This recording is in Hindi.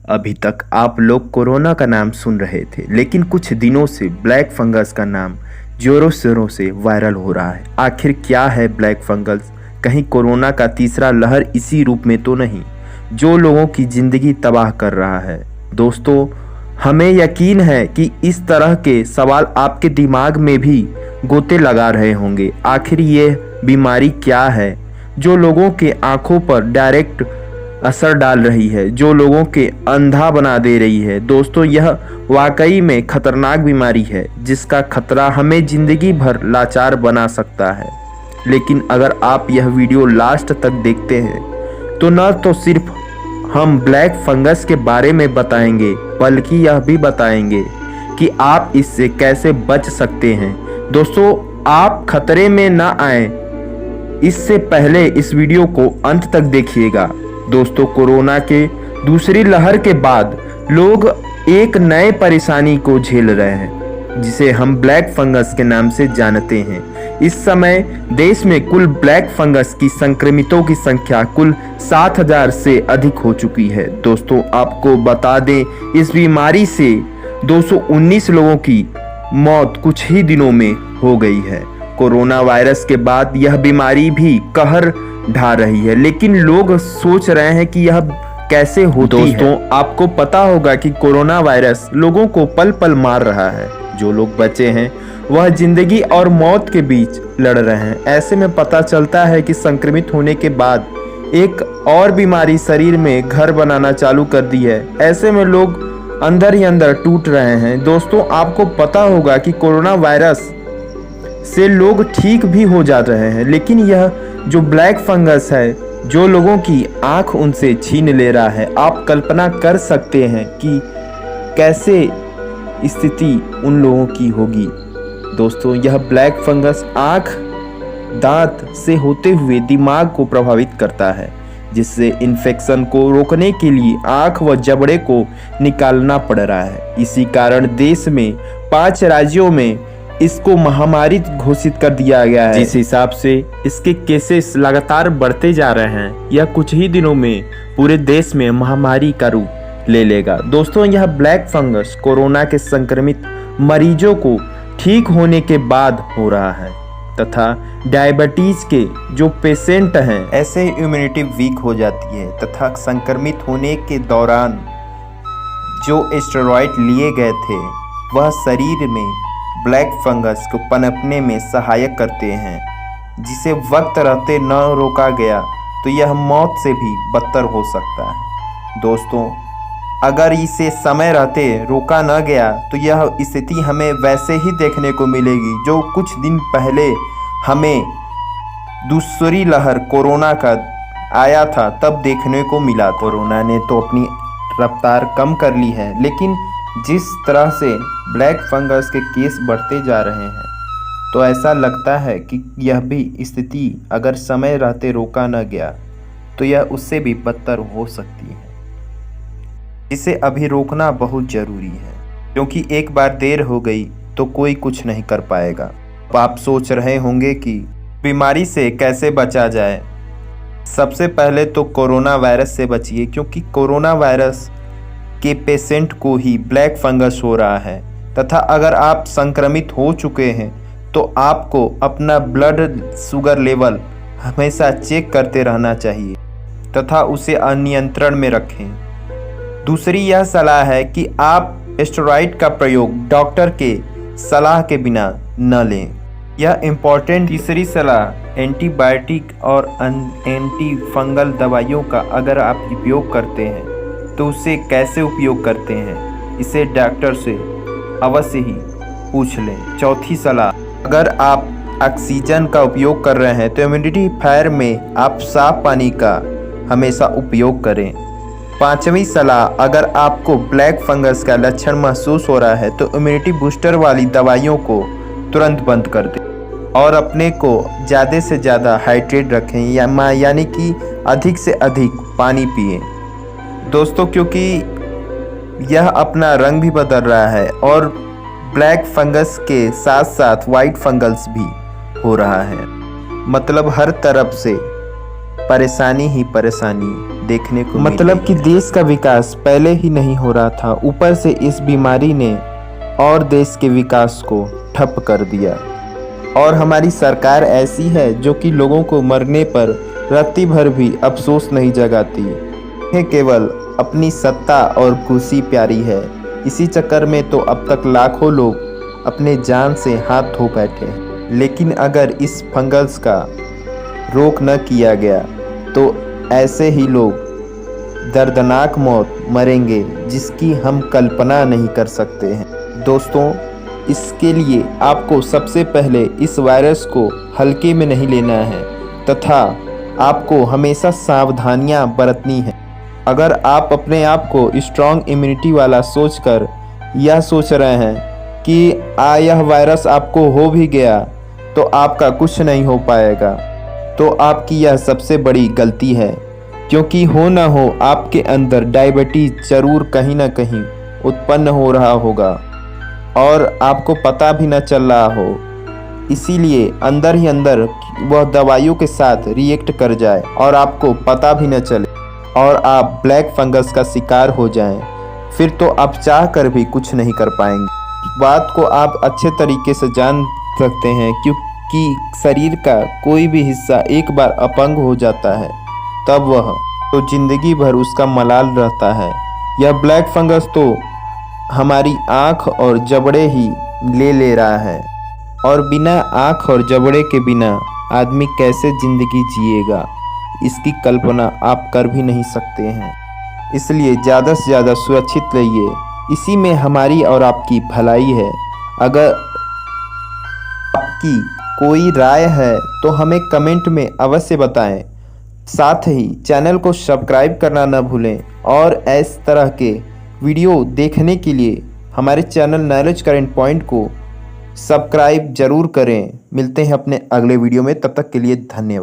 अभी तक आप लोग कोरोना का नाम सुन रहे थे, लेकिन कुछ दिनों से ब्लैक फंगस का नाम जोरों शोरों से वायरल हो रहा है। आखिर क्या है ब्लैक फंगस? कहीं कोरोना का तीसरा लहर इसी रूप में तो नहीं, जो लोगों की जिंदगी तबाह कर रहा है? दोस्तों, हमें यकीन है कि इस तरह के सवाल आपके दिमाग में भी गोते लगा रहे होंगे। आखिर ये बीमारी क्या है जो लोगों के आंखों पर डायरेक्ट असर डाल रही है, जो लोगों के अंधा बना दे रही है? दोस्तों, यह वाकई में खतरनाक बीमारी है जिसका खतरा हमें जिंदगी भर लाचार बना सकता है। लेकिन अगर आप यह वीडियो लास्ट तक देखते हैं तो न तो सिर्फ हम ब्लैक फंगस के बारे में बताएंगे, बल्कि यह भी बताएंगे कि आप इससे कैसे बच सकते हैं। दोस्तों, आप खतरे में ना आए इससे पहले इस वीडियो को अंत तक देखिएगा। दोस्तों, कोरोना के दूसरी लहर के बाद लोग एक नए परेशानी को झेल रहे हैं, जिसे हम ब्लैक फंगस के नाम से जानते हैं। इस समय देश में कुल ब्लैक फंगस की संक्रमितों की संख्या कुल 7,000 से अधिक हो चुकी है। दोस्तों, आपको बता दें, इस बीमारी से 219 लोगों की मौत कुछ ही दिनों में हो गई है। कोरोना वायरस के बाद यह बीमारी भी कहर ढा रही है, लेकिन लोग सोच रहे हैं कि यह कैसे होती है। दोस्तों, आपको पता होगा कि कोरोना वायरस लोगों को पल पल मार रहा है। जो लोग बचे हैं वह जिंदगी और मौत के बीच लड़ रहे हैं। ऐसे में पता चलता है कि संक्रमित होने के बाद एक और बीमारी शरीर में घर बनाना चालू कर दी है। ऐसे में लोग अंदर ही अंदर टूट रहे हैं। दोस्तों, आपको पता होगा कि कोरोना वायरस से लोग ठीक भी हो जा रहे हैं, लेकिन यह जो ब्लैक फंगस है जो लोगों की आंख उनसे छीन ले रहा है। आप कल्पना कर सकते हैं कि कैसे स्थिति उन लोगों की होगी। दोस्तों, यह ब्लैक फंगस आंख, दांत से होते हुए दिमाग को प्रभावित करता है, जिससे इन्फेक्शन को रोकने के लिए आंख व जबड़े को निकालना पड़ रहा है। इसी कारण देश में 5 राज्यों में इसको महामारी घोषित कर दिया गया है। जिस हिसाब से इसके केसेस लगातार बढ़ते जा रहे हैं, यह कुछ ही दिनों में पूरे देश में महामारी का रूप ले लेगा। दोस्तों, यह ब्लैक फंगस कोरोना के संक्रमित मरीजों को ठीक होने के बाद हो रहा है, तथा डायबिटीज के जो पेशेंट हैं, ऐसे इम्यूनिटी वीक हो जाती है, तथा संक्रमित होने के दौरान जो स्टेरॉइड लिए गए थे वह शरीर में ब्लैक फंगस को पनपने में सहायक करते हैं, जिसे वक्त रहते न रोका गया तो यह मौत से भी बदतर हो सकता है। दोस्तों, अगर इसे समय रहते रोका न गया तो यह स्थिति हमें वैसे ही देखने को मिलेगी जो कुछ दिन पहले हमें दूसरी लहर कोरोना का आया था तब देखने को मिला। कोरोना ने तो अपनी रफ्तार कम कर ली है, लेकिन जिस तरह से ब्लैक फंगस के केस बढ़ते जा रहे हैं, तो ऐसा लगता है कि यह भी स्थिति अगर समय रहते रोका न गया तो यह उससे भी बदतर हो सकती है। इसे अभी रोकना बहुत ज़रूरी है, क्योंकि एक बार देर हो गई तो कोई कुछ नहीं कर पाएगा। अब आप सोच रहे होंगे कि बीमारी से कैसे बचा जाए। सबसे पहले तो कोरोना वायरस से बचिए, क्योंकि कोरोना वायरस के पेशेंट को ही ब्लैक फंगस हो रहा है, तथा अगर आप संक्रमित हो चुके हैं तो आपको अपना ब्लड शुगर लेवल हमेशा चेक करते रहना चाहिए तथा उसे अनियंत्रण में रखें। दूसरी यह सलाह है कि आप स्टेरॉइड का प्रयोग डॉक्टर के सलाह के बिना न लें। यह इम्पॉर्टेंट तीसरी सलाह, एंटीबायोटिक और एंटी फंगल दवाइयों का अगर आप उपयोग करते हैं तो उसे कैसे उपयोग करते हैं, इसे डॉक्टर से अवश्य ही पूछ लें। चौथी सलाह, अगर आप ऑक्सीजन का उपयोग कर रहे हैं तो ह्यूमिडिफायर में आप साफ पानी का हमेशा उपयोग करें। पांचवी सलाह, अगर आपको ब्लैक फंगस का लक्षण महसूस हो रहा है तो इम्यूनिटी बूस्टर वाली दवाइयों को तुरंत बंद कर दें और अपने को ज़्यादा से ज़्यादा हाइड्रेट रखें, यानी कि अधिक से अधिक पानी पिएं। दोस्तों, क्योंकि यह अपना रंग भी बदल रहा है और ब्लैक फंगस के साथ साथ वाइट फंगस भी हो रहा है, मतलब हर तरफ से परेशानी ही परेशानी देखने को मतलब कि देश का विकास पहले ही नहीं हो रहा था, ऊपर से इस बीमारी ने और देश के विकास को ठप कर दिया। और हमारी सरकार ऐसी है जो कि लोगों को मरने पर रत्ती भर भी अफसोस नहीं जगाती है, केवल अपनी सत्ता और कुर्सी प्यारी है। इसी चक्कर में तो अब तक लाखों लोग अपने जान से हाथ धो बैठे हैं। लेकिन अगर इस फंगस का रोक न किया गया तो ऐसे ही लोग दर्दनाक मौत मरेंगे जिसकी हम कल्पना नहीं कर सकते हैं। दोस्तों, इसके लिए आपको सबसे पहले इस वायरस को हल्के में नहीं लेना है तथा आपको हमेशा सावधानियां बरतनी है। अगर आप अपने आप को स्ट्रॉन्ग इम्यूनिटी वाला सोचकर यह सोच रहे हैं कि यह वायरस आपको हो भी गया तो आपका कुछ नहीं हो पाएगा, तो आपकी यह सबसे बड़ी गलती है। क्योंकि हो ना हो आपके अंदर डायबिटीज़ ज़रूर कहीं ना कहीं उत्पन्न हो रहा होगा और आपको पता भी न चल रहा हो, इसीलिए अंदर ही अंदर वह दवाइयों के साथ रिएक्ट कर जाए और आपको पता भी न चले और आप ब्लैक फंगस का शिकार हो जाएं, फिर तो आप चाह कर भी कुछ नहीं कर पाएंगे। बात को आप अच्छे तरीके से जान सकते हैं क्योंकि शरीर का कोई भी हिस्सा एक बार अपंग हो जाता है तब वह तो जिंदगी भर उसका मलाल रहता है। यह ब्लैक फंगस तो हमारी आँख और जबड़े ही ले रहा है और बिना आँख और जबड़े के बिना आदमी कैसे ज़िंदगी जिएगा, इसकी कल्पना आप कर भी नहीं सकते हैं। इसलिए ज़्यादा से ज़्यादा सुरक्षित रहिए, इसी में हमारी और आपकी भलाई है। अगर आपकी कोई राय है तो हमें कमेंट में अवश्य बताएं। साथ ही चैनल को सब्सक्राइब करना न भूलें और इस तरह के वीडियो देखने के लिए हमारे चैनल नॉलेज करंट पॉइंट को सब्सक्राइब जरूर करें। मिलते हैं अपने अगले वीडियो में, तब तक के लिए धन्यवाद।